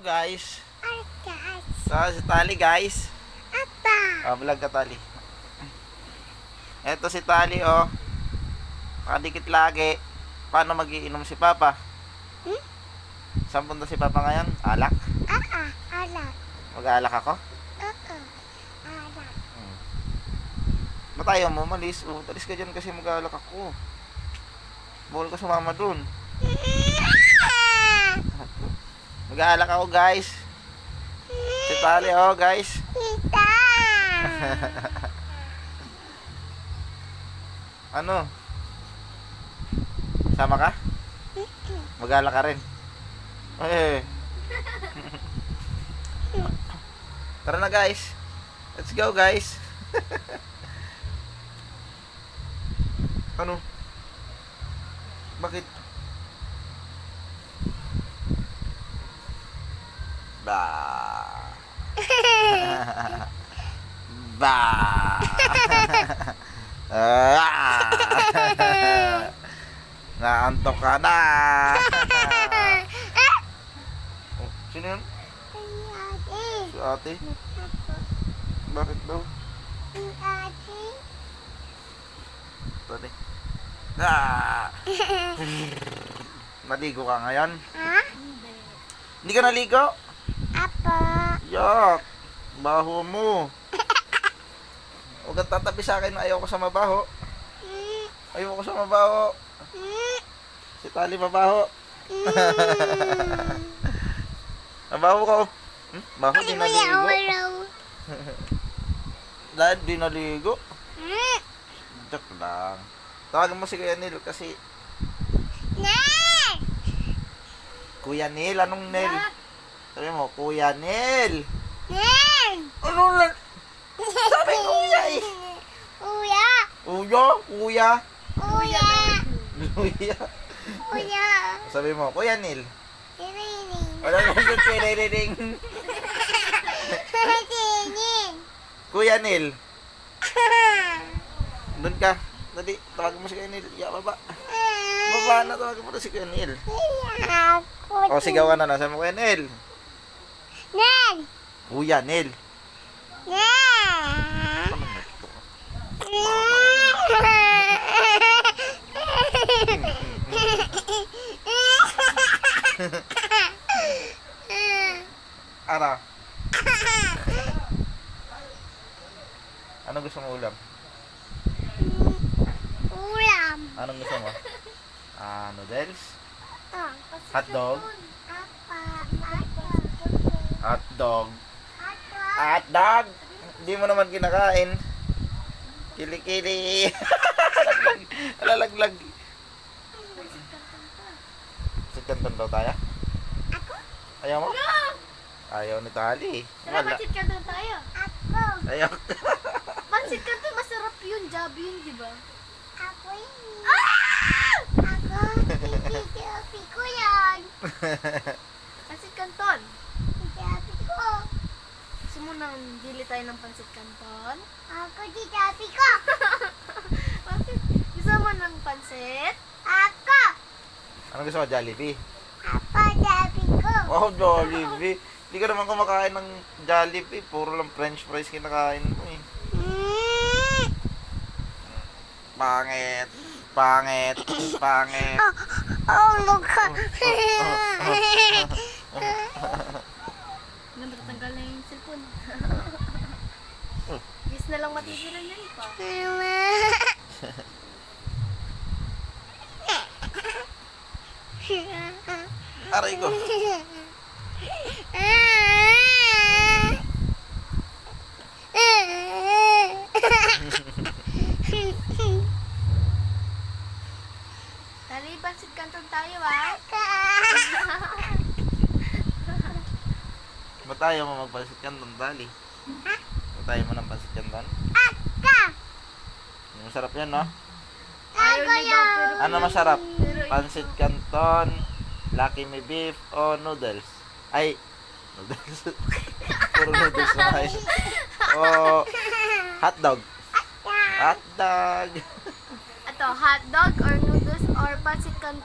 Guys, Guys. sa si Tali guys. Apa. Vlog ka Tali. Eto si Tali oh. Nakadikit lagi. Paano magiinom si Papa? Saan punta si Papa ngayon? Alak? Alak. Mag-aalak ako? Alak. Ba't ayaw mo malis? Talis ka dyan kasi mag-aalak ako. Bawal ka sumama dun. Mag-aalak ako guys. Si Tali oh guys. Tita. Ano? Sama ka? Mag-aalak ka rin. Eh. Tara na guys. Let's go guys. Ano? Bakit? Ba. Ba. Naantok ka na. Oh, sino yun? Si ate. Bakit daw? Tadi. Maligo ka ngayon? Hindi ka naligo? Apa. Yak. Baho mo. Huwag kang tatabi sa akin. Ayoko sa mabaho. Ayoko sa mabaho. Si Tali mabaho. Mabaho ka. Baho di naligo. Dahil di naligo. Joke lang. Tawagan mo si Kuya Neil kasi... Nel! Kuya Neil? Anong Neil? Sabi mo, Kuya Neil! Nel! Ano lang? Sabi Kuya eh! Kuya! Kuya? Kuya? Kuya! Kuya? Kuya! Sabi mo, Kuya Neil. Tinining! Wala nang tinining. Tinining! Kuya Neil. Doon ka. Dali, tawagan mo si Kuya Neil. Ya, baba. Baba na, tawagan mo na si Kuya Neil. O, sigawan na. Sabi mo, Kuya Neil. Nel! Kuya Neil. Nel! Ano na ito? Ara. Anong gusto mo ulam? Ulam! Anong gusto mo? Noodles? Ah, Hotdog? Apa. Hotdog? Apa. Hotdog? Hindi mo naman kinakain. Kili-kili. Alalaglag. Sikanton daw tayo? Ako? Ayaw mo? Ayaw ni Tali. Tara, Wala. pansit canton tayo. Ako! Ayaw. Pansit canton, masarap yun. Jabi yun, di ba? Ako yun! Ako! Hindi ko yan! Pansit canton. Sabi ko! Gusto mo nang bili tayo ng pansit canton? Ako di sabi ko! Bakit? Gusto mo ng pansit? Ako! Anong gusto mo? Jollibee? Ako sabi ko! Oh, Jollibee. Hindi ka naman kumakain ng Jollibee. Puro lang french fries kinakain mo eh. Pangit. Pangit. Pangit. Oh, mukha! Natatanggal na yung cellphone. Yes na lang matitira niya pa. Aray ko. Tali, pansit canton tayo ah. Ba't tayo mo magpansit canton, Tali? Ba't tayo mo ng pansit canton? Masarap yan, no? Ayaw niya daw, pero... Ano masarap? Pero Pansit canton, Lucky Me Beef, o noodles? Ay, noodles. Puro noodles na kayo. O hotdog. Hotdog. Ito, hotdog or noodles or pansit canton.